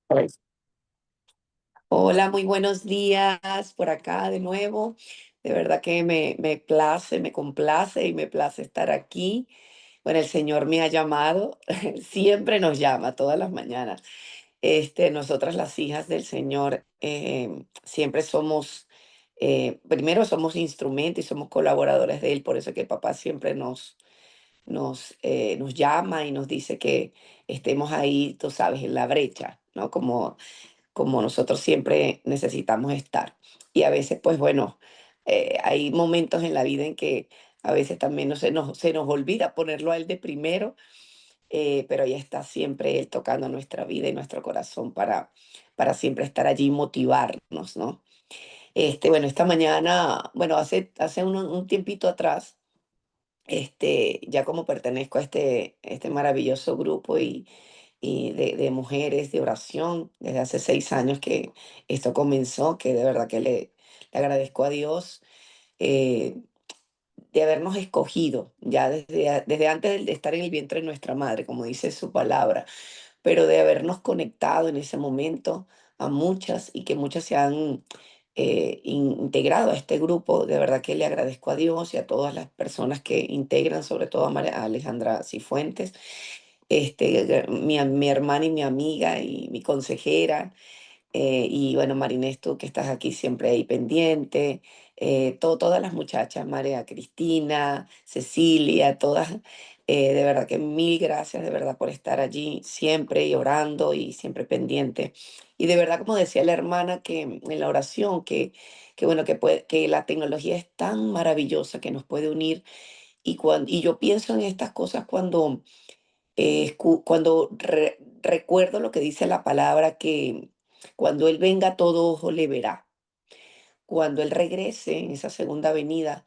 Pues, hola, muy buenos días por acá de nuevo. De verdad que me place, me complace y me place estar aquí. Bueno, el Señor me ha llamado, siempre nos llama todas las mañanas. Nosotras las hijas del Señor siempre somos, primero somos instrumentos y somos colaboradores de Él, por eso que papá siempre nos llama y nos dice que estemos ahí, tú sabes, en la brecha, ¿no? Como nosotros siempre necesitamos estar. Y a veces, pues bueno, hay momentos en la vida en que a veces también no se nos olvida ponerlo a Él de primero, pero ahí está siempre Él tocando nuestra vida y nuestro corazón para siempre estar allí y motivarnos, ¿no? Bueno, esta mañana, bueno, hace un tiempito atrás, ya como pertenezco a este maravilloso grupo y de mujeres de oración desde hace 6 años que esto comenzó, que de verdad que le agradezco a Dios eh, de habernos escogido ya desde antes de estar en el vientre de nuestra madre, como dice su palabra, pero de habernos conectado en ese momento a muchas y que muchas se han integrado a este grupo. De verdad que le agradezco a Dios y a todas las personas que integran, sobre todo a Alejandra Cifuentes, mi hermana y mi amiga y mi consejera, y bueno, Marinés, tú que estás aquí siempre ahí pendiente, todas las muchachas, María Cristina, Cecilia, todas, de verdad que mil gracias, de verdad, por estar allí siempre y orando y siempre pendiente. Y de verdad, como decía la hermana que en la oración, que bueno, que la tecnología es tan maravillosa que nos puede unir. Y yo pienso en estas cosas cuando recuerdo lo que dice la palabra, que cuando Él venga todo ojo le verá. Cuando Él regrese en esa segunda venida,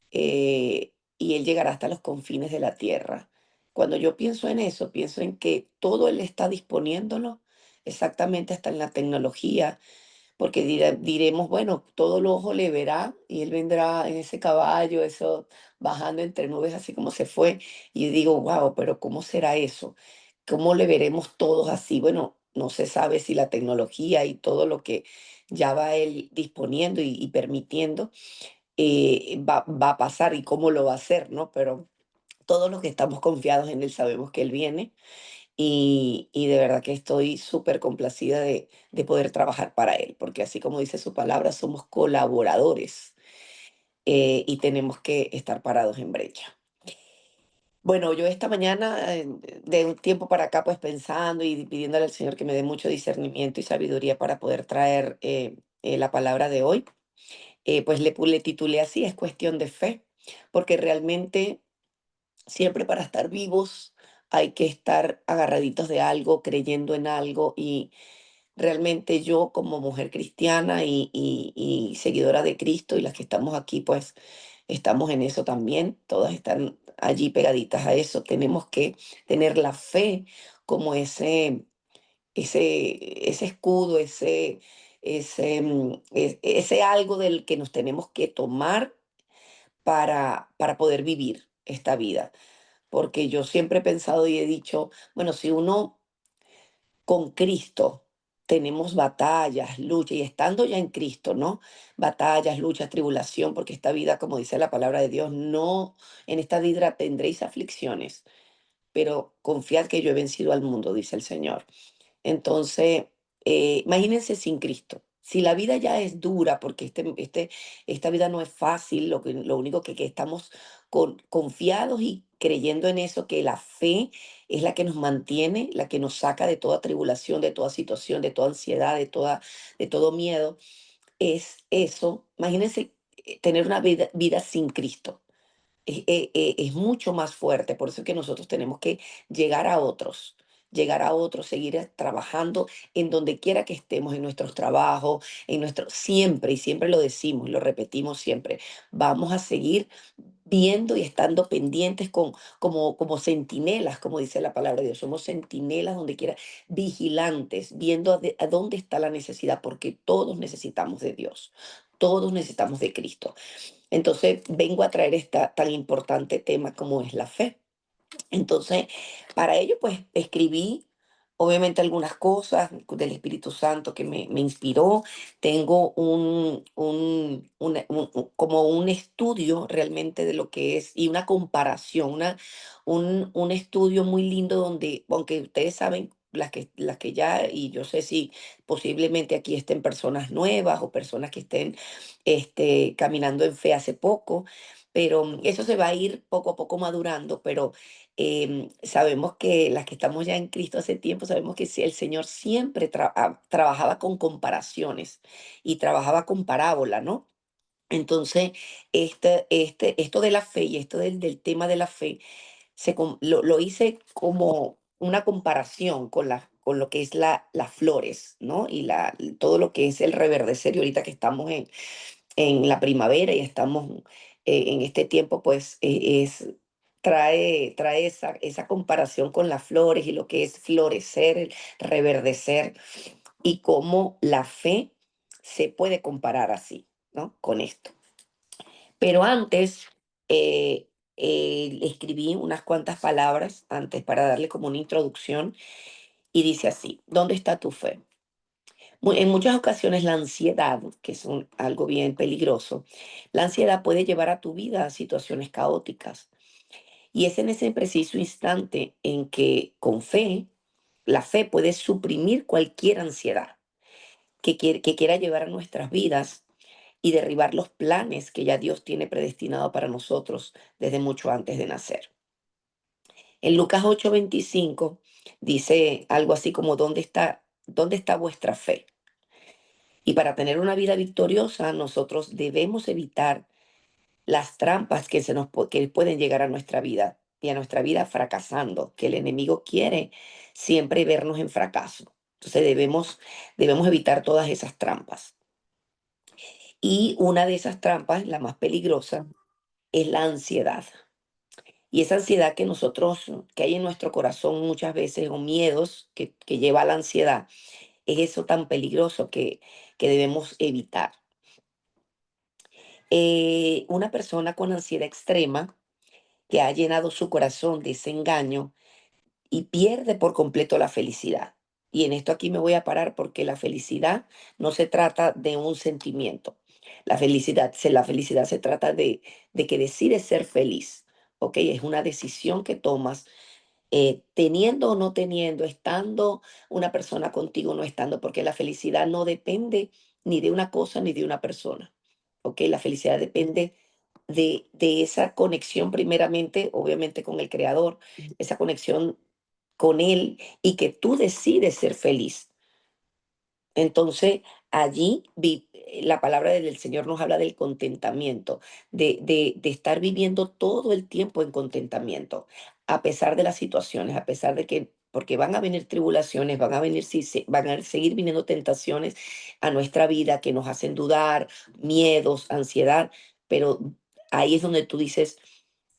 y Él llegará hasta los confines de la tierra. Cuando yo pienso en eso, pienso en que todo Él está disponiéndolo exactamente hasta en la tecnología, porque diremos, bueno, todo el ojo le verá y Él vendrá en ese caballo, eso bajando entre nubes, así como se fue. Y digo, wow, pero ¿cómo será eso? ¿Cómo le veremos todos así? Bueno, no se sabe si la tecnología y todo lo que ya va Él disponiendo y permitiendo va a pasar y cómo lo va a hacer, ¿no? Pero todos los que estamos confiados en Él sabemos que Él viene y de verdad que estoy súper complacida de poder trabajar para Él, porque así como dice su palabra, somos colaboradores, y tenemos que estar parados en brecha. Bueno, yo esta mañana, de un tiempo para acá, pues pensando y pidiéndole al Señor que me dé mucho discernimiento y sabiduría para poder traer la palabra de hoy, pues le titulé así, es cuestión de fe, porque realmente siempre para estar vivos hay que estar agarraditos de algo, creyendo en algo. Y realmente yo como mujer cristiana y seguidora de Cristo, y las que estamos aquí, pues estamos en eso también, todas están allí pegaditas a eso. Tenemos que tener la fe como ese escudo, ese algo del que nos tenemos que tomar para poder vivir esta vida. Porque yo siempre he pensado y he dicho, bueno, si uno con Cristo tenemos batallas, luchas, y estando ya en Cristo, ¿no? Batallas, luchas, tribulación, porque esta vida, como dice la palabra de Dios, no, en esta vida tendréis aflicciones, pero confiad que yo he vencido al mundo, dice el Señor. Entonces, imagínense sin Cristo. Si la vida ya es dura, porque esta vida no es fácil, lo único que estamos confiados y creyendo en eso, que la fe es la que nos mantiene, la que nos saca de toda tribulación, de toda situación, de toda ansiedad, de todo miedo, es eso. Imagínense tener una vida sin Cristo. Es mucho más fuerte, por eso es que nosotros tenemos que llegar a otros, llegar a otros, seguir trabajando en donde quiera que estemos, en nuestros trabajos, siempre, y siempre lo decimos, lo repetimos siempre, vamos a seguir viendo y estando pendientes como centinelas, como dice la palabra de Dios, somos centinelas donde quiera, vigilantes, viendo a dónde está la necesidad, porque todos necesitamos de Dios, todos necesitamos de Cristo. Entonces, vengo a traer este tan importante tema como es la fe. Entonces, para ello, pues escribí obviamente algunas cosas del Espíritu Santo que me inspiró. Tengo como un estudio realmente de lo que es y una comparación, un estudio muy lindo donde, aunque ustedes saben, las que ya, y yo sé si posiblemente aquí estén personas nuevas o personas que estén caminando en fe hace poco, pero eso se va a ir poco a poco madurando, pero sabemos que las que estamos ya en Cristo hace tiempo, sabemos que el Señor siempre trabajaba con comparaciones y trabajaba con parábola, ¿no? Entonces, esto de la fe y esto del tema de la fe, lo hice como una comparación con lo que es las flores, ¿no? Y todo lo que es el reverdecer, y ahorita que estamos en la primavera y estamos en este tiempo, pues trae esa comparación con las flores y lo que es florecer, el reverdecer y cómo la fe se puede comparar así, ¿no? Con esto. Pero antes escribí unas cuantas palabras antes para darle como una introducción y dice así, ¿dónde está tu fe? En muchas ocasiones la ansiedad, que es algo bien peligroso, la ansiedad puede llevar a tu vida a situaciones caóticas. Y es en ese preciso instante en que con fe, la fe puede suprimir cualquier ansiedad que quiera llevar a nuestras vidas y derribar los planes que ya Dios tiene predestinado para nosotros desde mucho antes de nacer. En Lucas 8:25 dice algo así como, dónde está vuestra fe? Y para tener una vida victoriosa, nosotros debemos evitar las trampas que pueden llegar a nuestra vida y a nuestra vida fracasando, que el enemigo quiere siempre vernos en fracaso. Entonces debemos evitar todas esas trampas. Y una de esas trampas, la más peligrosa, es la ansiedad. Y esa ansiedad que hay en nuestro corazón muchas veces, o miedos que lleva a la ansiedad, es eso tan peligroso que debemos evitar. Una persona con ansiedad extrema que ha llenado su corazón de ese engaño y pierde por completo la felicidad. Y en esto aquí me voy a parar porque la felicidad no se trata de un sentimiento. La felicidad se trata de que decides ser feliz. ¿Ok? Es una decisión que tomas teniendo o no teniendo, estando una persona contigo o no estando, porque la felicidad no depende ni de una cosa ni de una persona. ¿Ok? La felicidad depende de esa conexión primeramente, obviamente con el creador, esa conexión con él y que tú decides ser feliz. Entonces, la palabra del Señor nos habla del contentamiento, de estar viviendo todo el tiempo en contentamiento, a pesar de las situaciones, a pesar de que, porque van a venir tribulaciones, van a venir, van a seguir viniendo tentaciones a nuestra vida que nos hacen dudar, miedos, ansiedad, pero ahí es donde tú dices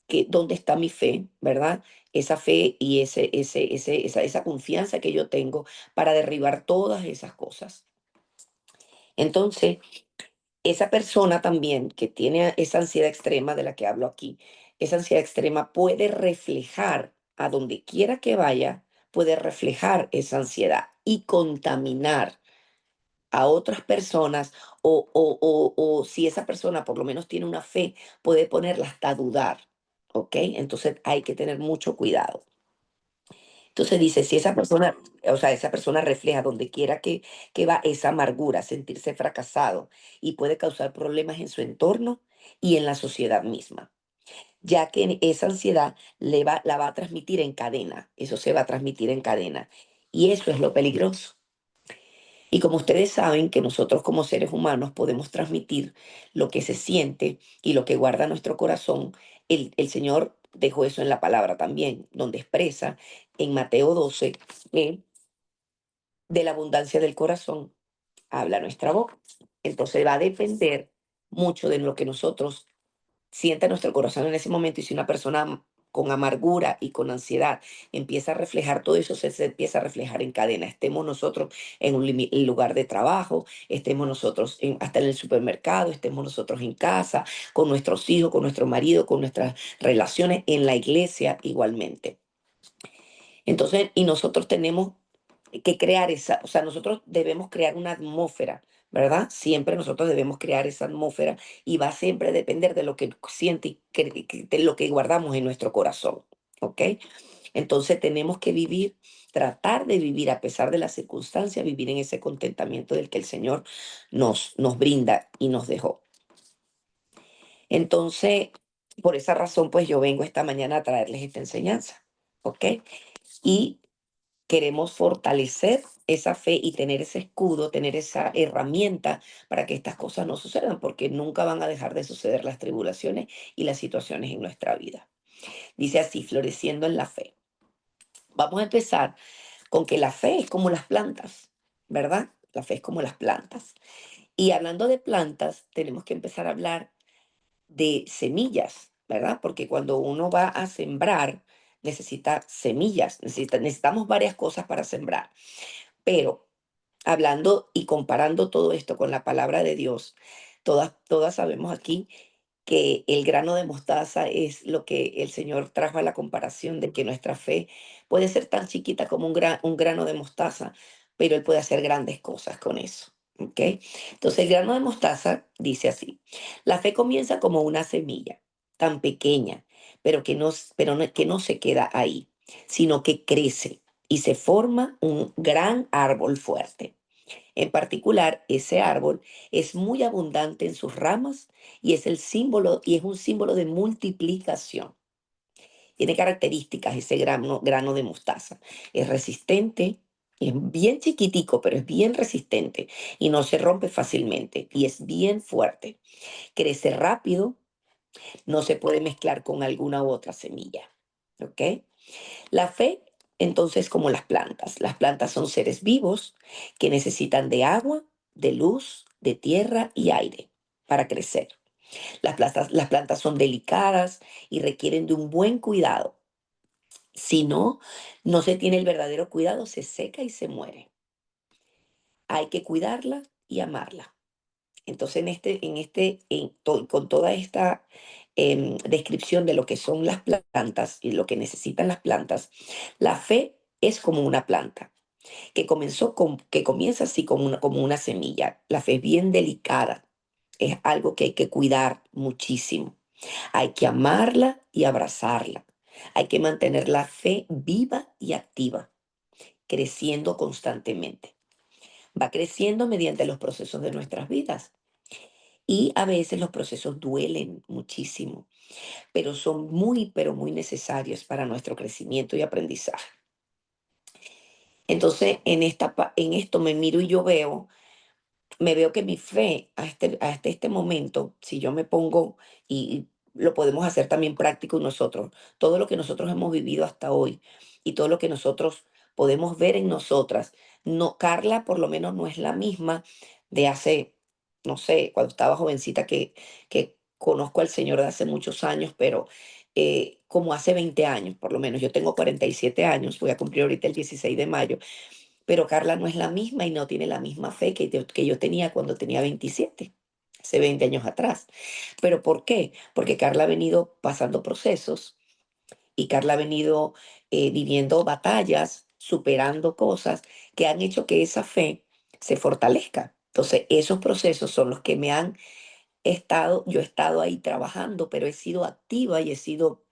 que dónde está mi fe, ¿verdad? Esa fe y esa confianza que yo tengo para derribar todas esas cosas. Entonces, esa persona también que tiene esa ansiedad extrema de la que hablo aquí, esa ansiedad extrema puede reflejar a donde quiera que vaya, puede reflejar esa ansiedad y contaminar a otras personas o si esa persona por lo menos tiene una fe, puede ponerla hasta a dudar. ¿Ok? Entonces hay que tener mucho cuidado. Entonces dice, si esa persona, o sea, esa persona refleja donde quiera que va esa amargura, sentirse fracasado y puede causar problemas en su entorno y en la sociedad misma, ya que esa ansiedad la va a transmitir en cadena, eso se va a transmitir en cadena. Y eso es lo peligroso. Y como ustedes saben que nosotros como seres humanos podemos transmitir lo que se siente y lo que guarda nuestro corazón, el Señor dejó eso en la palabra también, donde expresa en Mateo 12 que de la abundancia del corazón habla nuestra boca. Entonces va a depender mucho de lo que nosotros sienta nuestro corazón en ese momento. Y si una persona con amargura y con ansiedad empieza a reflejar todo eso, se empieza a reflejar en cadena. Estemos nosotros en un lugar de trabajo, estemos nosotros hasta en el supermercado, estemos nosotros en casa, con nuestros hijos, con nuestro marido, con nuestras relaciones, en la iglesia igualmente. Entonces, y nosotros tenemos que crear esa, o sea, nosotros debemos crear una atmósfera, ¿verdad? Siempre nosotros debemos crear esa atmósfera y va siempre a depender de lo que siente y de lo que guardamos en nuestro corazón, ¿ok? Entonces tenemos que vivir, tratar de vivir a pesar de las circunstancias, vivir en ese contentamiento del que el Señor nos brinda y nos dejó. Entonces, por esa razón, pues yo vengo esta mañana a traerles esta enseñanza, ¿ok? Y queremos fortalecer esa fe y tener ese escudo, tener esa herramienta para que estas cosas no sucedan, porque nunca van a dejar de suceder las tribulaciones y las situaciones en nuestra vida. Dice así, floreciendo en la fe. Vamos a empezar con que la fe es como las plantas, ¿verdad? La fe es como las plantas. Y hablando de plantas, tenemos que empezar a hablar de semillas, ¿verdad? Porque cuando uno va a sembrar, necesita semillas, necesitamos varias cosas para sembrar. Pero hablando y comparando todo esto con la palabra de Dios, todas sabemos aquí que el grano de mostaza es lo que el Señor trajo a la comparación de que nuestra fe puede ser tan chiquita como un grano de mostaza, pero Él puede hacer grandes cosas con eso. ¿Ok? Entonces el grano de mostaza dice así, la fe comienza como una semilla tan pequeña, que no se queda ahí, sino que crece y se forma un gran árbol fuerte. En particular, ese árbol es muy abundante en sus ramas y es el símbolo y es un símbolo de multiplicación. Tiene características ese grano de mostaza. Es resistente, es bien chiquitico, pero es bien resistente y no se rompe fácilmente y es bien fuerte. Crece rápido, no se puede mezclar con alguna otra semilla. ¿Ok? La fe, entonces, como las plantas son seres vivos que necesitan de agua, de luz, de tierra y aire para crecer. Las plantas son delicadas y requieren de un buen cuidado. Si no, no se tiene el verdadero cuidado, se seca y se muere. Hay que cuidarla y amarla. Entonces, con toda esta descripción de lo que son las plantas y lo que necesitan las plantas, la fe es como una planta que comienza así como una semilla. La fe es bien delicada, es algo que hay que cuidar muchísimo. Hay que amarla y abrazarla. Hay que mantener la fe viva y activa, creciendo constantemente. Va creciendo mediante los procesos de nuestras vidas. Y a veces los procesos duelen muchísimo, pero son pero muy necesarios para nuestro crecimiento y aprendizaje. Entonces, en esto me miro y yo me veo que mi fe hasta este momento, si yo me pongo y lo podemos hacer también práctico nosotros, todo lo que nosotros hemos vivido hasta hoy y todo lo que nosotros podemos ver en nosotras, no, Carla por lo menos no es la misma de hace, no sé, cuando estaba jovencita que conozco al Señor de hace muchos años, pero como hace 20 años, por lo menos. Yo tengo 47 años, voy a cumplir ahorita el 16 de mayo, pero Carla no es la misma y no tiene la misma fe que yo tenía cuando tenía 27, hace 20 años atrás. ¿Pero por qué? Porque Carla ha venido pasando procesos y Carla ha venido viviendo batallas, superando cosas que han hecho que esa fe se fortalezca. Entonces, esos procesos son los que yo he estado ahí trabajando, pero he sido activa y he sido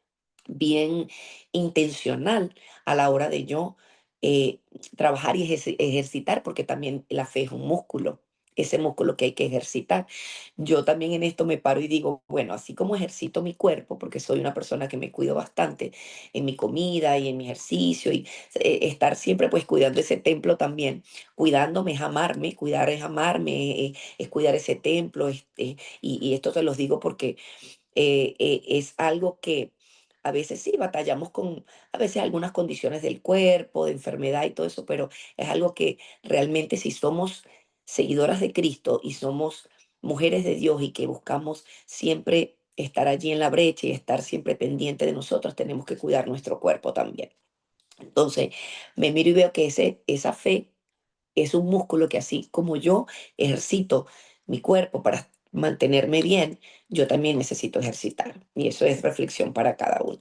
bien intencional a la hora de yo eh, trabajar y ejercitar, porque también la fe es un músculo, ese músculo que hay que ejercitar. Yo también en esto me paro y digo, bueno, así como ejercito mi cuerpo, porque soy una persona que me cuido bastante en mi comida y en mi ejercicio y estar siempre pues cuidando ese templo también, cuidándome es amarme, cuidar es amarme, es cuidar ese templo, y esto te los digo porque es algo que a veces sí batallamos con, a veces algunas condiciones del cuerpo, de enfermedad y todo eso, pero es algo que realmente si somos seguidoras de Cristo y somos mujeres de Dios y que buscamos siempre estar allí en la brecha y estar siempre pendiente de nosotros, tenemos que cuidar nuestro cuerpo también. Entonces, me miro y veo que esa fe es un músculo que así como yo ejercito mi cuerpo para mantenerme bien, yo también necesito ejercitar. Y eso es reflexión para cada uno.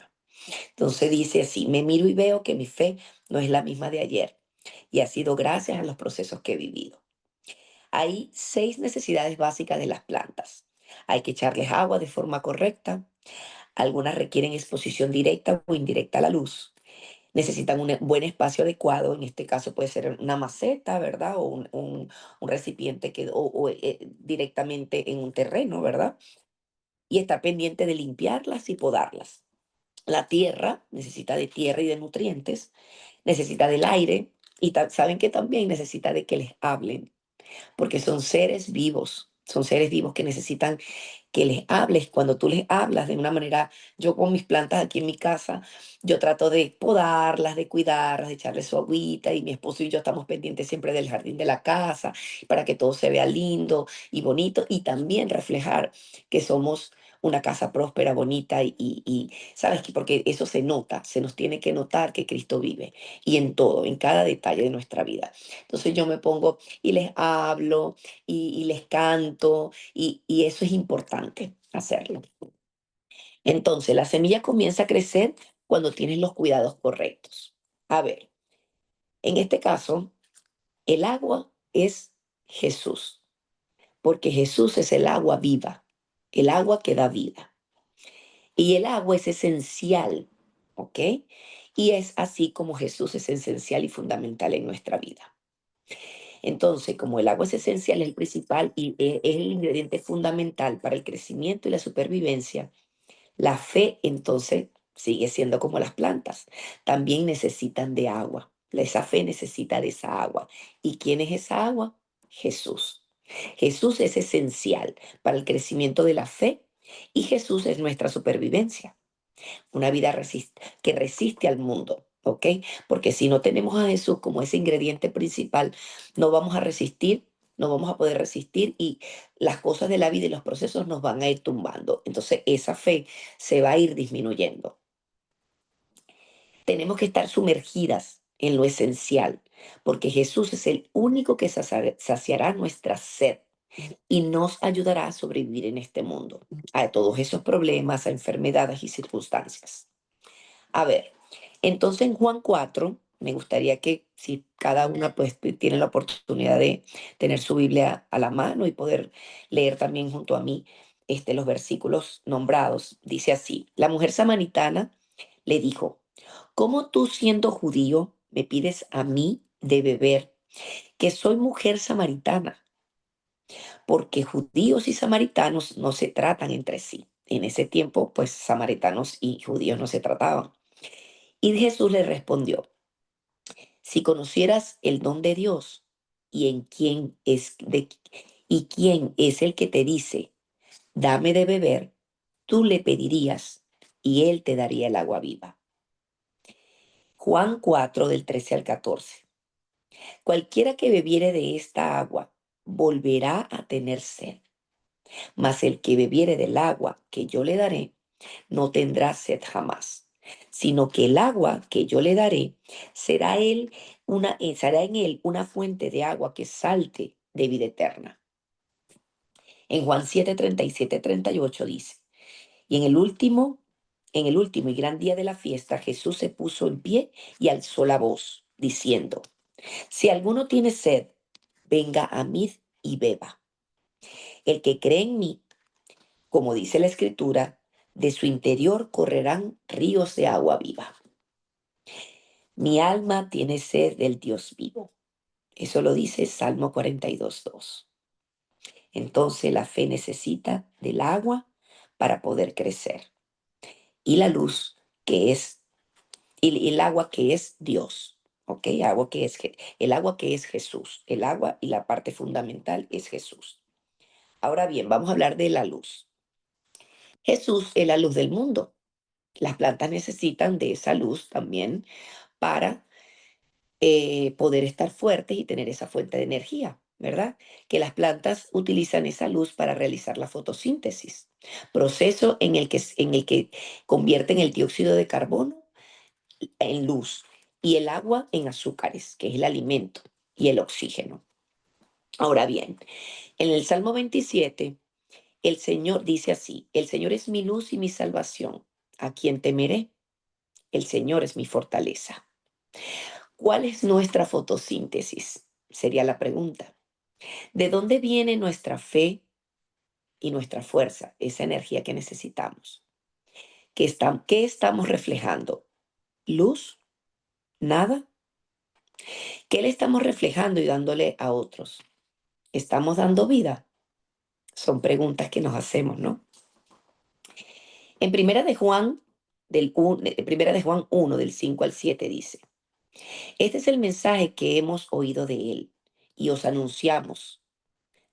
Entonces dice así, me miro y veo que mi fe no es la misma de ayer. y ha sido gracias a los procesos que he vivido. Hay 6 necesidades básicas de las plantas. Hay que echarles agua de forma correcta. Algunas requieren exposición directa o indirecta a la luz. Necesitan un buen espacio adecuado. En este caso puede ser una maceta, ¿verdad? O un recipiente directamente en un terreno, ¿verdad? Y estar pendiente de limpiarlas y podarlas. La tierra necesita de tierra y de nutrientes, necesita del aire y saben que también necesita de que les hablen, porque son seres vivos que necesitan que les hables. Cuando tú les hablas de una manera, yo con mis plantas aquí en mi casa, yo trato de podarlas, de cuidarlas, de echarles su agüita y mi esposo y yo estamos pendientes siempre del jardín de la casa para que todo se vea lindo y bonito y también reflejar que somos una casa próspera, bonita sabes que porque eso se nota, se nos tiene que notar que Cristo vive y en todo, en cada detalle de nuestra vida. Entonces yo me pongo y les hablo y les canto y eso es importante hacerlo. Entonces, la semilla comienza a crecer cuando tienes los cuidados correctos. A ver, en este caso, el agua es Jesús, porque Jesús es el agua viva, el agua que da vida. Y el agua es esencial, ¿ok? Y es así como Jesús es esencial y fundamental en nuestra vida. Entonces, como el agua es esencial, es el principal y es el ingrediente fundamental para el crecimiento y la supervivencia, la fe entonces sigue siendo como las plantas. También necesitan de agua. Esa fe necesita de esa agua. ¿Y quién es esa agua? Jesús. Jesús es esencial para el crecimiento de la fe y Jesús es nuestra supervivencia, una vida que resiste al mundo, ¿ok? Porque si no tenemos a Jesús como ese ingrediente principal, no vamos a resistir, no vamos a poder resistir y las cosas de la vida y los procesos nos van a ir tumbando. Entonces esa fe se va a ir disminuyendo. Tenemos que estar sumergidas en lo esencial, porque Jesús es el único que saciará nuestra sed y nos ayudará a sobrevivir en este mundo, a todos esos problemas, a enfermedades y circunstancias. A ver, entonces en Juan 4, me gustaría que si cada una pues tiene la oportunidad de tener su Biblia a la mano y poder leer también junto a mí los versículos nombrados, dice así, la mujer samaritana le dijo, ¿cómo tú siendo judío me pides a mí de beber, que soy mujer samaritana? Porque judíos y samaritanos no se tratan entre sí. En ese tiempo, pues samaritanos y judíos no se trataban. Y Jesús le respondió, si conocieras el don de Dios y en quién es y quién es el que te dice, dame de beber, tú le pedirías y él te daría el agua viva. Juan 4 del 13 al 14. Cualquiera que bebiere de esta agua volverá a tener sed, mas el que bebiere del agua que yo le daré no tendrá sed jamás, sino que el agua que yo le daré será en él una fuente de agua que salte de vida eterna. En Juan 7, 37, 38 dice, y en el último y gran día de la fiesta, Jesús se puso en pie y alzó la voz, diciendo, si alguno tiene sed, venga a mí y beba. El que cree en mí, como dice la Escritura, de su interior correrán ríos de agua viva. Mi alma tiene sed del Dios vivo. Eso lo dice Salmo 42:2. Entonces la fe necesita del agua para poder crecer. Y la luz que es, y el agua que es Dios. ¿Ok? El agua que es Jesús. El agua y la parte fundamental es Jesús. Ahora bien, vamos a hablar de la luz. Jesús es la luz del mundo. Las plantas necesitan de esa luz también para poder estar fuertes y tener esa fuente de energía, ¿verdad? Que las plantas utilizan esa luz para realizar la fotosíntesis, proceso en el que convierten el dióxido de carbono en luz y el agua en azúcares, que es el alimento, y el oxígeno. Ahora bien, en el Salmo 27, el Señor dice así, el Señor es mi luz y mi salvación. ¿A quién temeré? El Señor es mi fortaleza. ¿Cuál es nuestra fotosíntesis? Sería la pregunta. ¿De dónde viene nuestra fe y nuestra fuerza, esa energía que necesitamos? ¿Qué estamos reflejando? ¿Luz? ¿Nada? ¿Qué le estamos reflejando y dándole a otros? ¿Estamos dando vida? Son preguntas que nos hacemos, ¿no? En Primera de Juan 1, del 5 al 7 dice, este es el mensaje que hemos oído de él y os anunciamos.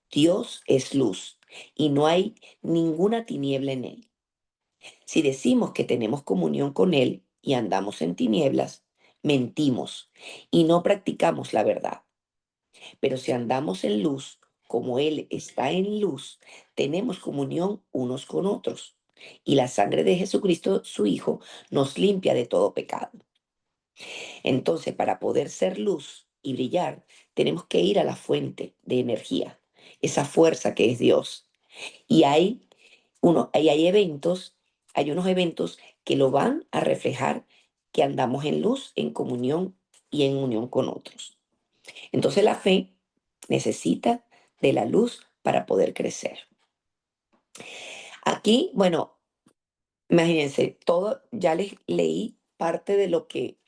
Dios es luz y no hay ninguna tiniebla en él. Si decimos que tenemos comunión con él y andamos en tinieblas, mentimos y no practicamos la verdad. Pero si andamos en luz, como él está en luz, tenemos comunión unos con otros. Y la sangre de Jesucristo, su Hijo, nos limpia de todo pecado. Entonces, para poder ser luz y brillar, tenemos que ir a la fuente de energía, esa fuerza que es Dios. Y hay unos eventos que lo van a reflejar, que andamos en luz, en comunión y en unión con otros. Entonces la fe necesita de la luz para poder crecer. Aquí, bueno, imagínense, todo, ya les leí parte de lo que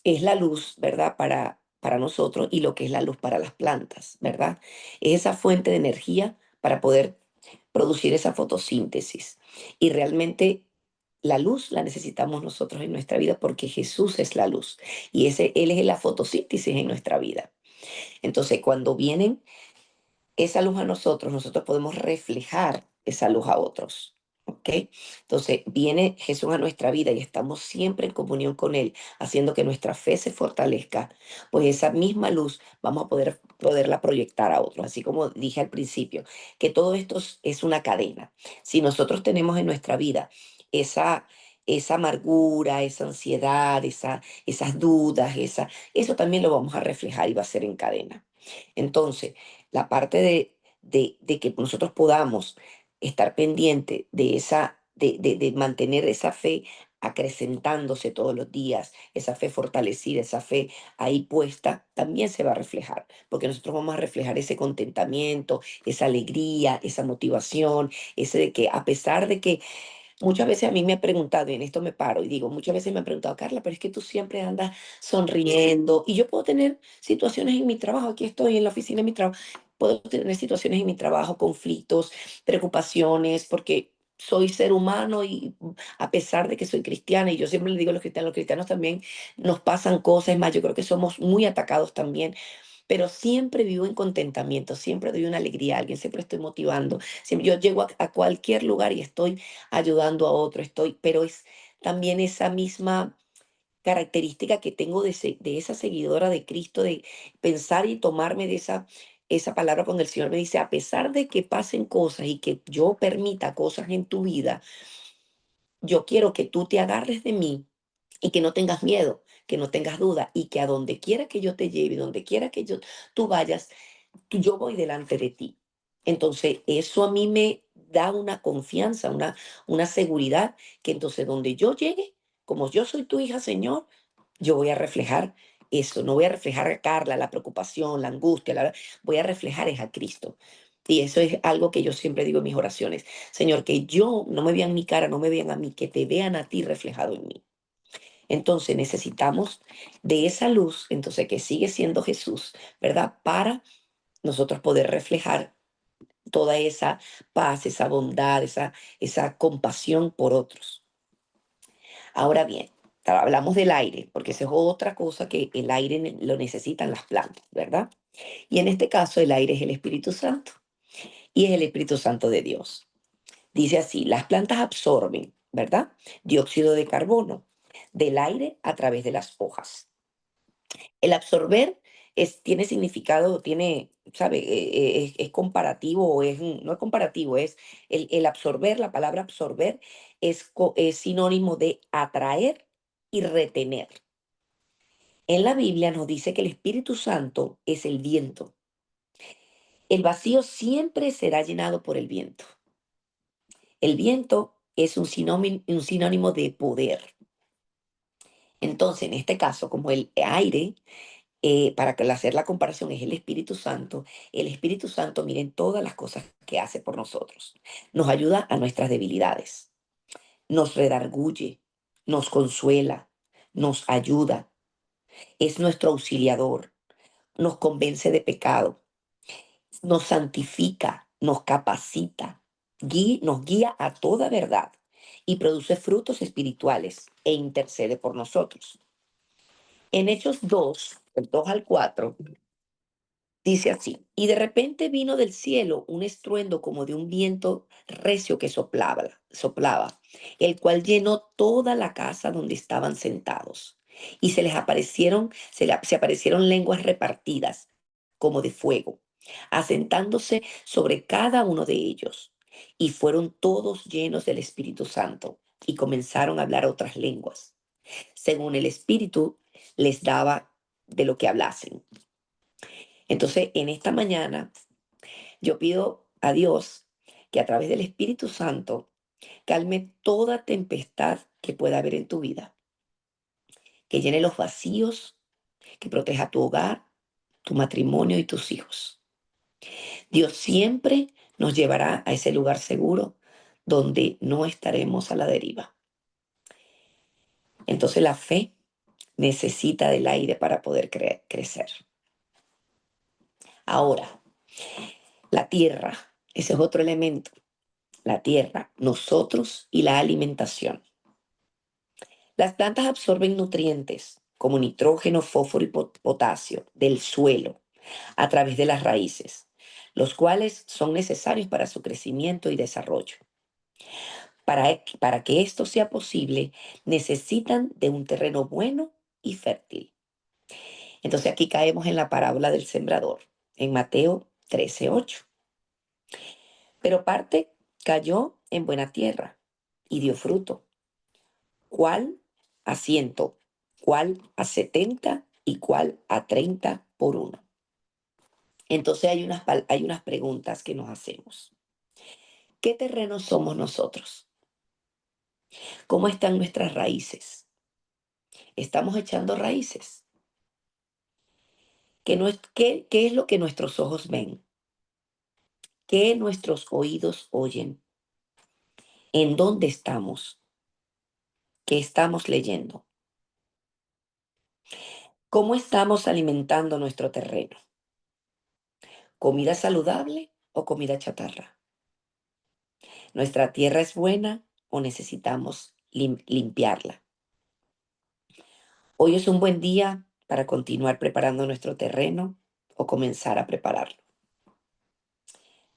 es la luz, ¿verdad? Para nosotros y lo que es la luz para las plantas, ¿verdad? Es esa fuente de energía para poder producir esa fotosíntesis. Y realmente la luz la necesitamos nosotros en nuestra vida porque Jesús es la luz y Él es la fotosíntesis en nuestra vida. Entonces, cuando vienen esa luz a nosotros, nosotros podemos reflejar esa luz a otros. ¿Ok? Entonces viene Jesús a nuestra vida y estamos siempre en comunión con Él, haciendo que nuestra fe se fortalezca, pues esa misma luz vamos a poderla proyectar a otros. Así como dije al principio, que todo esto es una cadena. Si nosotros tenemos en nuestra vida esa, esa amargura, esa ansiedad, esas dudas, eso también lo vamos a reflejar y va a ser en cadena. Entonces, la parte de que nosotros podamos estar pendiente de de mantener esa fe acrecentándose todos los días, esa fe fortalecida, esa fe ahí puesta, también se va a reflejar, porque nosotros vamos a reflejar ese contentamiento, esa alegría, esa motivación, ese de que a pesar de que muchas veces a mí me ha preguntado, y en esto me paro y digo, muchas veces me han preguntado, Carla, pero es que tú siempre andas sonriendo. Y yo puedo tener situaciones en mi trabajo, aquí estoy en la oficina de mi trabajo, puedo tener situaciones en mi trabajo, conflictos, preocupaciones, porque soy ser humano y a pesar de que soy cristiana, y yo siempre le digo a los cristianos también nos pasan cosas, es más, yo creo que somos muy atacados también, pero siempre vivo en contentamiento, siempre doy una alegría a alguien, siempre estoy motivando, siempre, yo llego a cualquier lugar y estoy ayudando a otro, pero es también esa misma característica que tengo de esa seguidora de Cristo, de pensar y tomarme de esa palabra cuando el Señor me dice, a pesar de que pasen cosas y que yo permita cosas en tu vida, yo quiero que tú te agarres de mí y que no tengas miedo, que no tengas duda y que a donde quiera que yo te lleve, donde quiera que tú vayas, yo voy delante de ti. Entonces, eso a mí me da una confianza, una seguridad, que entonces donde yo llegue, como yo soy tu hija, Señor, yo voy a reflejar eso, no voy a reflejar a Carla, la preocupación, la angustia, voy a reflejar es a Cristo. Y eso es algo que yo siempre digo en mis oraciones. Señor, que yo no me vean mi cara, no me vean a mí, que te vean a ti reflejado en mí. Entonces necesitamos de esa luz, entonces que sigue siendo Jesús, ¿verdad? Para nosotros poder reflejar toda esa paz, esa bondad, esa compasión por otros. Ahora bien, hablamos del aire, porque esa es otra cosa que el aire lo necesitan las plantas, ¿verdad? Y en este caso el aire es el Espíritu Santo y es el Espíritu Santo de Dios. Dice así, las plantas absorben, ¿verdad? Dióxido de carbono del aire a través de las hojas. El absorber tiene significado, tiene, ¿sabe? Es comparativo o no es comparativo, es el absorber, la palabra absorber es sinónimo de atraer y retener. En la Biblia nos dice que el Espíritu Santo es el viento. El vacío siempre será llenado por el viento. El viento es un sinónimo de poder. Entonces, en este caso, como el aire, hacer la comparación es el Espíritu Santo, miren todas las cosas que hace por nosotros. Nos ayuda a nuestras debilidades, nos redarguye, nos consuela, nos ayuda, es nuestro auxiliador, nos convence de pecado, nos santifica, nos capacita, nos guía a toda verdad y produce frutos espirituales e intercede por nosotros. En Hechos 2, del 2 al 4, dice así: y de repente vino del cielo un estruendo como de un viento recio que soplaba, el cual llenó toda la casa donde estaban sentados. Y se aparecieron lenguas repartidas como de fuego, asentándose sobre cada uno de ellos. Y fueron todos llenos del Espíritu Santo y comenzaron a hablar otras lenguas, según el Espíritu les daba de lo que hablasen. Entonces, en esta mañana, yo pido a Dios que a través del Espíritu Santo calme toda tempestad que pueda haber en tu vida, que llene los vacíos, que proteja tu hogar, tu matrimonio y tus hijos. Dios siempre nos llevará a ese lugar seguro donde no estaremos a la deriva. Entonces la fe necesita del aire para poder crecer. Ahora, la tierra, ese es otro elemento. La tierra, nosotros y la alimentación. Las plantas absorben nutrientes como nitrógeno, fósforo y potasio del suelo a través de las raíces, los cuales son necesarios para su crecimiento y desarrollo. Para que esto sea posible, necesitan de un terreno bueno y fértil. Entonces aquí caemos en la parábola del sembrador, en Mateo 13:8. Pero parte cayó en buena tierra y dio fruto. ¿Cuál a 100, cuál a 70 y cuál a 30 por uno? Entonces hay unas preguntas que nos hacemos. ¿Qué terreno somos nosotros? ¿Cómo están nuestras raíces? ¿Estamos echando raíces? ¿Qué es lo que nuestros ojos ven? ¿Qué nuestros oídos oyen? ¿En dónde estamos? ¿Qué estamos leyendo? ¿Cómo estamos alimentando nuestro terreno? ¿Comida saludable o comida chatarra? ¿Nuestra tierra es buena o necesitamos limpiarla? Hoy es un buen día para continuar preparando nuestro terreno o comenzar a prepararlo.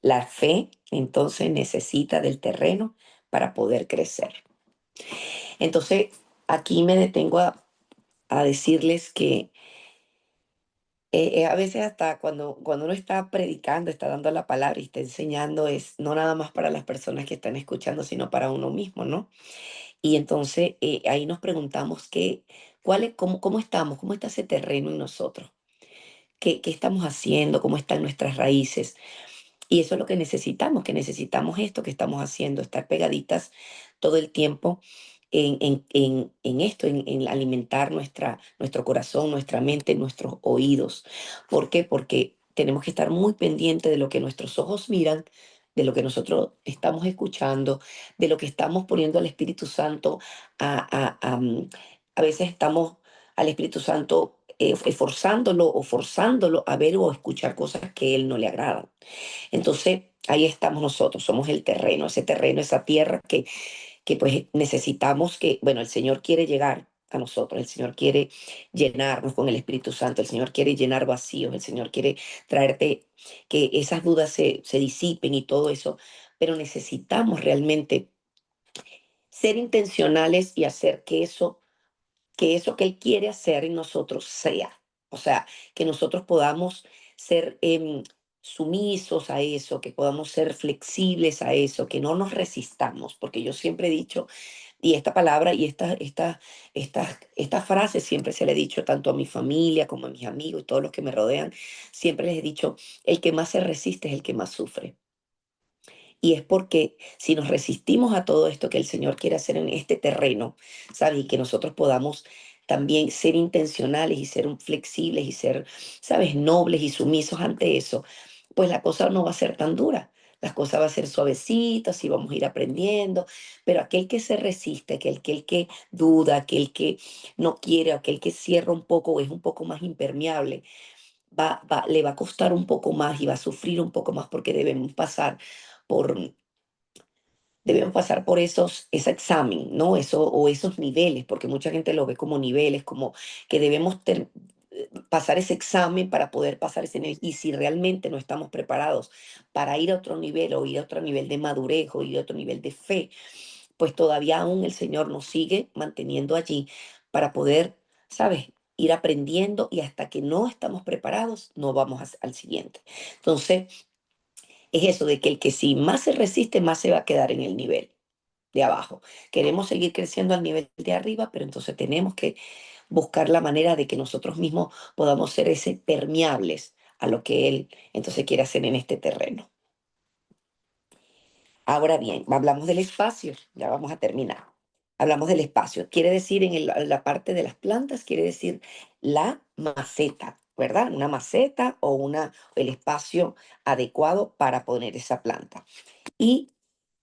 La fe entonces necesita del terreno para poder crecer. Entonces, aquí me detengo a decirles que a veces hasta cuando uno está predicando, está dando la palabra y está enseñando, es no nada más para las personas que están escuchando, sino para uno mismo, ¿no? Y entonces ahí nos preguntamos cómo estamos, cómo está ese terreno en nosotros, qué estamos haciendo, cómo están nuestras raíces. Y eso es lo que necesitamos esto que estamos haciendo, estar pegaditas todo el tiempo en esto, en alimentar nuestro corazón, nuestra mente, nuestros oídos. ¿Por qué? Porque tenemos que estar muy pendientes de lo que nuestros ojos miran, de lo que nosotros estamos escuchando, de lo que estamos poniendo al Espíritu Santo. A veces estamos al Espíritu Santo esforzándolo o forzándolo a ver o a escuchar cosas que a Él no le agradan. Entonces, ahí estamos nosotros, somos el terreno, ese terreno, esa tierra que pues necesitamos bueno, el Señor quiere llegar a nosotros, el Señor quiere llenarnos con el Espíritu Santo, el Señor quiere llenar vacíos, el Señor quiere traerte que esas dudas se disipen y todo eso, pero necesitamos realmente ser intencionales y hacer que eso que Él quiere hacer en nosotros sea. O sea, que nosotros podamos ser sumisos a eso, que podamos ser flexibles a eso, que no nos resistamos, porque yo siempre he dicho, y esta palabra y esta frase siempre se le he dicho tanto a mi familia como a mis amigos y todos los que me rodean, siempre les he dicho, el que más se resiste es el que más sufre. Y es porque si nos resistimos a todo esto que el Señor quiere hacer en este terreno, ¿sabes? Y que nosotros podamos también ser intencionales y ser flexibles y ser, ¿sabes?, nobles y sumisos ante eso, pues la cosa no va a ser tan dura. Las cosas van a ser suavecitas y vamos a ir aprendiendo, pero aquel que se resiste, aquel que duda, aquel que no quiere, aquel que cierra un poco o es un poco más impermeable, le va a costar un poco más y va a sufrir un poco más porque por, debemos pasar por ese examen, ¿no? O esos niveles, porque mucha gente lo ve como niveles, como que debemos pasar ese examen para poder pasar ese nivel. Y si realmente no estamos preparados para ir a otro nivel o ir a otro nivel de madurez o ir a otro nivel de fe, pues todavía aún el Señor nos sigue manteniendo allí para poder, ¿sabes?, ir aprendiendo y hasta que no estamos preparados, no vamos al siguiente. Entonces, es eso de que el que si más se resiste, más se va a quedar en el nivel de abajo. Queremos seguir creciendo al nivel de arriba, pero entonces tenemos que buscar la manera de que nosotros mismos podamos ser ese permeables a lo que Él entonces quiere hacer en este terreno. Ahora bien, hablamos del espacio, ya vamos a terminar. Hablamos del espacio. Quiere decir en la parte de las plantas, quiere decir la maceta, ¿verdad? Una maceta o el espacio adecuado para poner esa planta. Y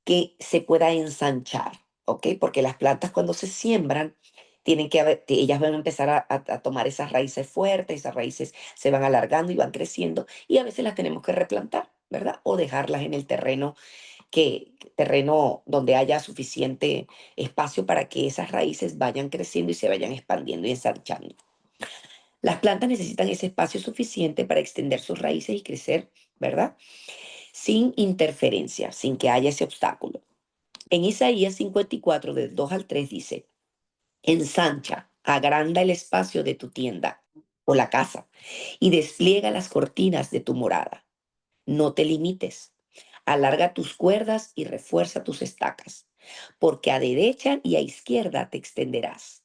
que se pueda ensanchar, ¿ok? Porque las plantas cuando se siembran, ellas van a empezar a tomar esas raíces fuertes, esas raíces se van alargando y van creciendo y a veces las tenemos que replantar, ¿verdad? O dejarlas en el terreno donde haya suficiente espacio para que esas raíces vayan creciendo y se vayan expandiendo y ensanchando. Las plantas necesitan ese espacio suficiente para extender sus raíces y crecer, ¿verdad? Sin interferencia, sin que haya ese obstáculo. En Isaías 54, del 2 al 3 dice, ensancha, agranda el espacio de tu tienda o la casa y despliega las cortinas de tu morada. No te limites. Alarga tus cuerdas y refuerza tus estacas, porque a derecha y a izquierda te extenderás.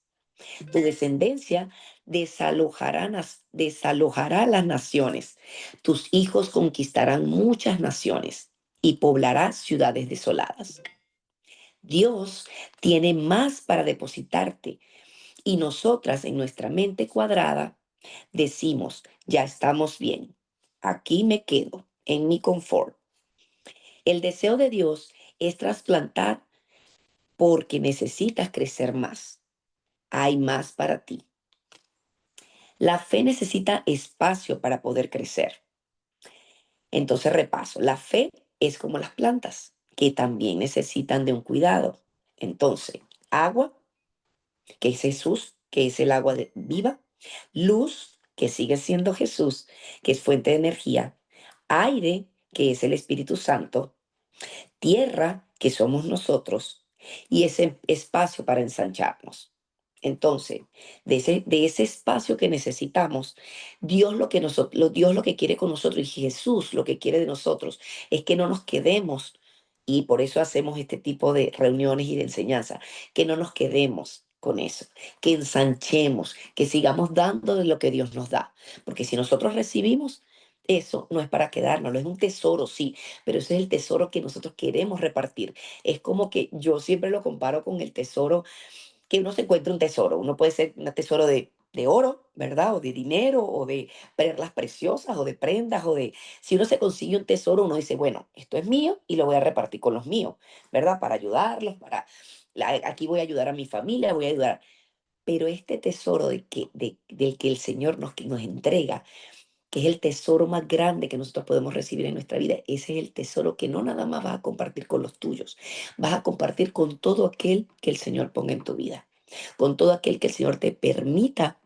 Tu descendencia desalojará las naciones. Tus hijos conquistarán muchas naciones y poblará ciudades desoladas. Dios tiene más para depositarte y nosotras en nuestra mente cuadrada decimos, ya estamos bien, aquí me quedo, en mi confort. El deseo de Dios es trasplantar porque necesitas crecer más. Hay más para ti. La fe necesita espacio para poder crecer. Entonces repaso, la fe es como las plantas, que también necesitan de un cuidado. Entonces, agua, que es Jesús, que es el agua viva, luz, que sigue siendo Jesús, que es fuente de energía, aire, que es el Espíritu Santo, tierra, que somos nosotros, y ese espacio para ensancharnos. Entonces, de ese espacio que necesitamos, Dios lo que quiere con nosotros y Jesús lo que quiere de nosotros es que no nos quedemos, y por eso hacemos este tipo de reuniones y de enseñanza, que no nos quedemos con eso, que ensanchemos, que sigamos dando de lo que Dios nos da. Porque si nosotros recibimos, eso no es para quedarnos, es un tesoro, sí, pero ese es el tesoro que nosotros queremos repartir. Es como que yo siempre lo comparo con el tesoro, que uno se encuentra un tesoro. Uno puede ser un tesoro de oro, ¿verdad? O de dinero, o de perlas preciosas, o de prendas, Si uno se consigue un tesoro, uno dice, bueno, esto es mío y lo voy a repartir con los míos, ¿verdad? Para ayudarlos, aquí voy a ayudar a mi familia, voy a ayudar. Pero este tesoro del que el Señor nos entrega, que es el tesoro más grande que nosotros podemos recibir en nuestra vida. Ese es el tesoro que no nada más vas a compartir con los tuyos, vas a compartir con todo aquel que el Señor ponga en tu vida, con todo aquel que el Señor te permita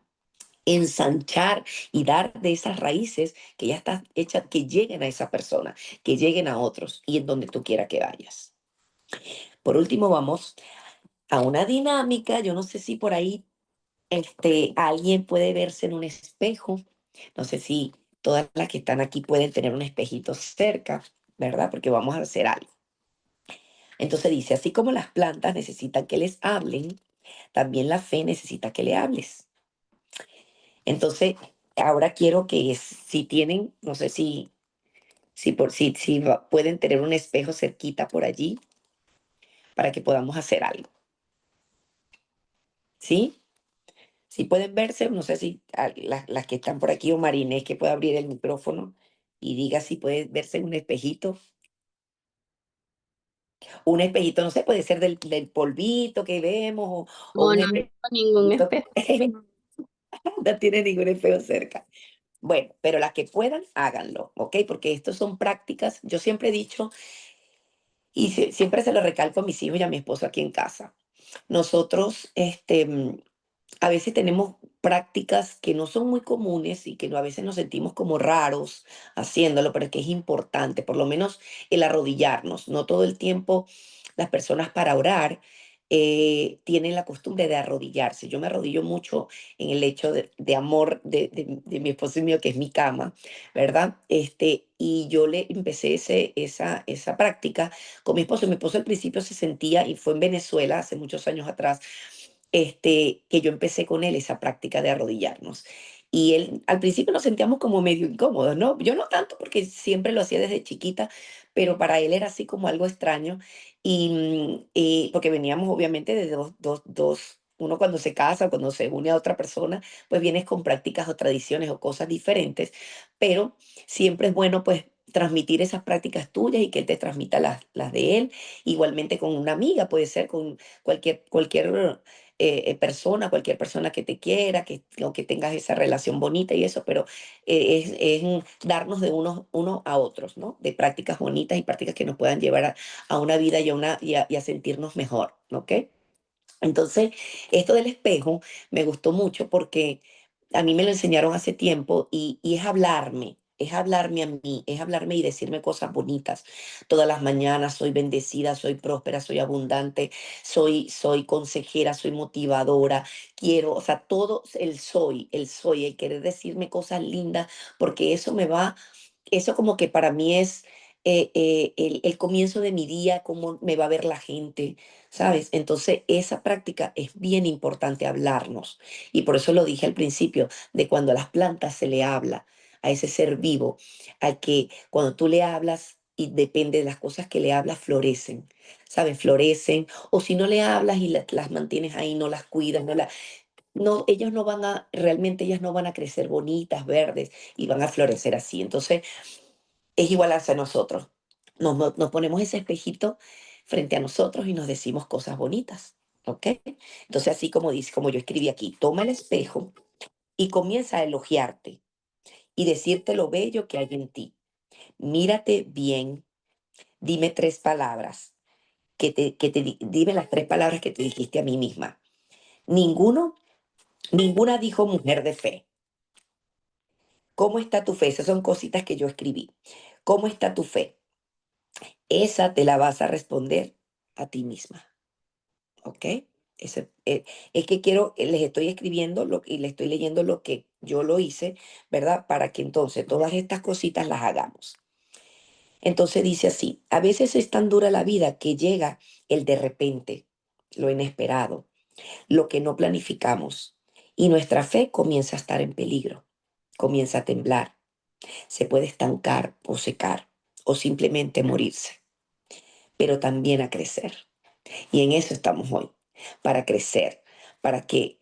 ensanchar y dar de esas raíces que ya están hechas, que lleguen a esa persona, que lleguen a otros y en donde tú quieras que vayas. Por último, vamos a una dinámica. Yo no sé si por ahí alguien puede verse en un espejo. No sé si todas las que están aquí pueden tener un espejito cerca, ¿verdad? Porque vamos a hacer algo. Entonces dice, así como las plantas necesitan que les hablen, también la fe necesita que le hables. Entonces, ahora quiero que si tienen, no sé si pueden tener un espejo cerquita por allí para que podamos hacer algo. ¿Sí? Si pueden verse, no sé si las que están por aquí o Marinés que puede abrir el micrófono y diga si puede verse en un espejito. Un espejito, no sé, puede ser del polvito que vemos o No, un no tengo ningún espejito. espejo. No tiene ningún espejo cerca. Bueno, pero las que puedan, háganlo, ¿ok? Porque estas son prácticas, yo siempre he dicho, y siempre se lo recalco a mis hijos y a mi esposo aquí en casa. Nosotros, a veces tenemos prácticas que no son muy comunes y que a veces nos sentimos como raros haciéndolo, pero es que es importante, por lo menos el arrodillarnos. No todo el tiempo las personas para orar tienen la costumbre de arrodillarse. Yo me arrodillo mucho en el hecho de amor de mi esposo y mío, que es mi cama, ¿verdad? Y yo le empecé esa práctica con mi esposo. Mi esposo al principio se sentía, y fue en Venezuela hace muchos años atrás, que yo empecé con él esa práctica de arrodillarnos. Y él, al principio nos sentíamos como medio incómodos, ¿no? Yo no tanto porque siempre lo hacía desde chiquita, pero para él era así como algo extraño. Porque veníamos obviamente de uno cuando se casa, cuando se une a otra persona, pues vienes con prácticas o tradiciones o cosas diferentes, pero siempre es bueno pues transmitir esas prácticas tuyas y que él te transmita las de él. Igualmente con una amiga, puede ser con cualquier persona, cualquier persona que te quiera, o que tengas esa relación bonita y eso, pero es darnos de unos a otros, ¿no? De prácticas bonitas y prácticas que nos puedan llevar a una vida y a sentirnos mejor, ¿ok? Entonces, esto del espejo me gustó mucho porque a mí me lo enseñaron hace tiempo y es hablarme a mí, es hablarme y decirme cosas bonitas. Todas las mañanas soy bendecida, soy próspera, soy abundante, soy consejera, soy motivadora, quiero, o sea, todo el querer decirme cosas lindas, porque eso como que para mí es el comienzo de mi día, cómo me va a ver la gente, ¿sabes? Entonces, esa práctica es bien importante hablarnos. Y por eso lo dije al principio, de cuando a las plantas se le habla, a ese ser vivo, al que cuando tú le hablas y depende de las cosas que le hablas, florecen, ¿sabes? Florecen. O si no le hablas y las mantienes ahí, no las cuidas, no, ellos no van a, realmente ellas no van a crecer bonitas, verdes y van a florecer así. Entonces, es igual hacia nosotros. Nos ponemos ese espejito frente a nosotros y nos decimos cosas bonitas, ¿ok? Entonces, así como dice, como yo escribí aquí, toma el espejo y comienza a elogiarte y decirte lo bello que hay en ti. Mírate bien, dime tres palabras, dime las tres palabras que te dijiste a mí misma. Ninguno, ninguna dijo mujer de fe. ¿Cómo está tu fe? Esas son cositas que yo escribí. ¿Cómo está tu fe? Esa te la vas a responder a ti misma. ¿Ok? Es que les estoy escribiendo y les estoy leyendo lo que yo lo hice, ¿verdad? Para que entonces todas estas cositas las hagamos. Entonces dice así, a veces es tan dura la vida que llega el de repente, lo inesperado, lo que no planificamos, y nuestra fe comienza a estar en peligro, comienza a temblar, se puede estancar o secar, o simplemente morirse, pero también a crecer. Y en eso estamos hoy, para crecer, para que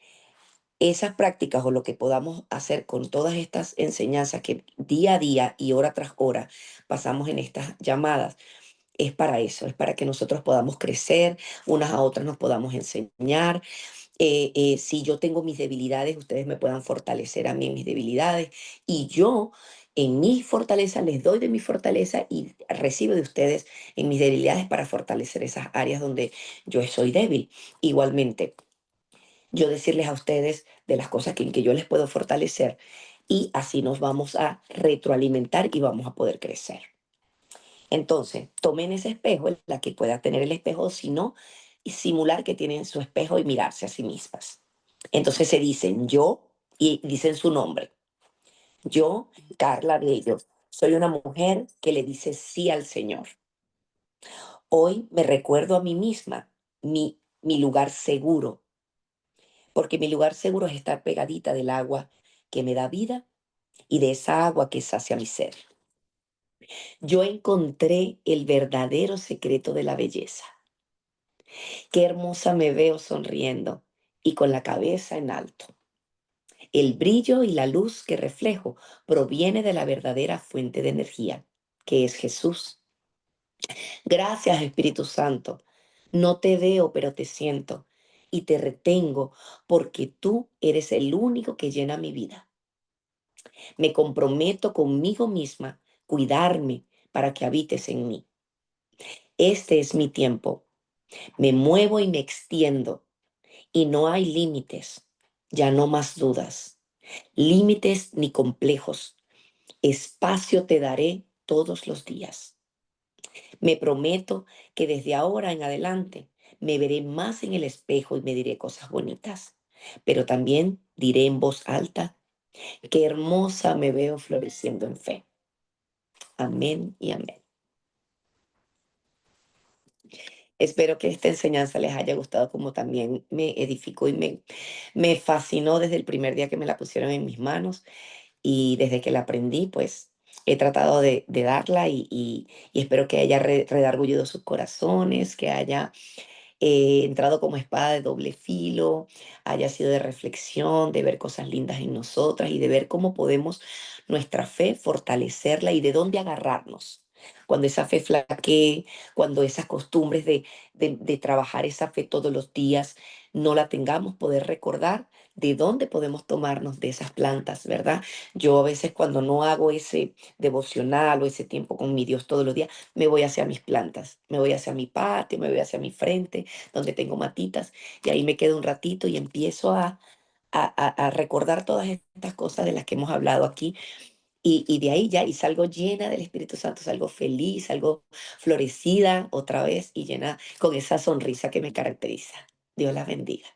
esas prácticas o lo que podamos hacer con todas estas enseñanzas que día a día y hora tras hora pasamos en estas llamadas, es para eso, es para que nosotros podamos crecer, unas a otras nos podamos enseñar. Si yo tengo mis debilidades, ustedes me puedan fortalecer a mí en mis debilidades y yo en mi fortaleza les doy de mi fortaleza y recibo de ustedes en mis debilidades para fortalecer esas áreas donde yo soy débil. Igualmente, yo decirles a ustedes de las cosas en que yo les puedo fortalecer y así nos vamos a retroalimentar y vamos a poder crecer. Entonces, tomen ese espejo, la que pueda tener el espejo, si no, y simular que tienen su espejo y mirarse a sí mismas. Entonces se dicen yo y dicen su nombre. Yo, Carla Bello, soy una mujer que le dice sí al Señor. Hoy me recuerdo a mí misma mi lugar seguro, porque mi lugar seguro es estar pegadita del agua que me da vida y de esa agua que sacia mi ser. Yo encontré el verdadero secreto de la belleza. Qué hermosa me veo sonriendo y con la cabeza en alto. El brillo y la luz que reflejo proviene de la verdadera fuente de energía, que es Jesús. Gracias, Espíritu Santo. No te veo, pero te siento y te retengo porque tú eres el único que llena mi vida. Me comprometo conmigo misma, cuidarme para que habites en mí. Este es mi tiempo. Me muevo y me extiendo y no hay límites. Ya no más dudas, límites ni complejos. Espacio te daré todos los días. Me prometo que desde ahora en adelante me veré más en el espejo y me diré cosas bonitas, pero también diré en voz alta, qué hermosa me veo floreciendo en fe. Amén y amén. Espero que esta enseñanza les haya gustado como también me edificó y me fascinó desde el primer día que me la pusieron en mis manos y desde que la aprendí, pues he tratado de darla y espero que haya redargullido sus corazones, que haya entrado como espada de doble filo, haya sido de reflexión, de ver cosas lindas en nosotras y de ver cómo podemos nuestra fe fortalecerla y de dónde agarrarnos. Cuando esa fe flaquee, cuando esas costumbres de trabajar esa fe todos los días no la tengamos, poder recordar de dónde podemos tomarnos de esas plantas, ¿verdad? Yo a veces cuando no hago ese devocional o ese tiempo con mi Dios todos los días, me voy hacia mis plantas, me voy hacia mi patio, me voy hacia mi frente, donde tengo matitas, y ahí me quedo un ratito y empiezo a recordar todas estas cosas de las que hemos hablado aquí, y de ahí ya, y salgo llena del Espíritu Santo, salgo feliz, salgo florecida otra vez y llena con esa sonrisa que me caracteriza. Dios la bendiga.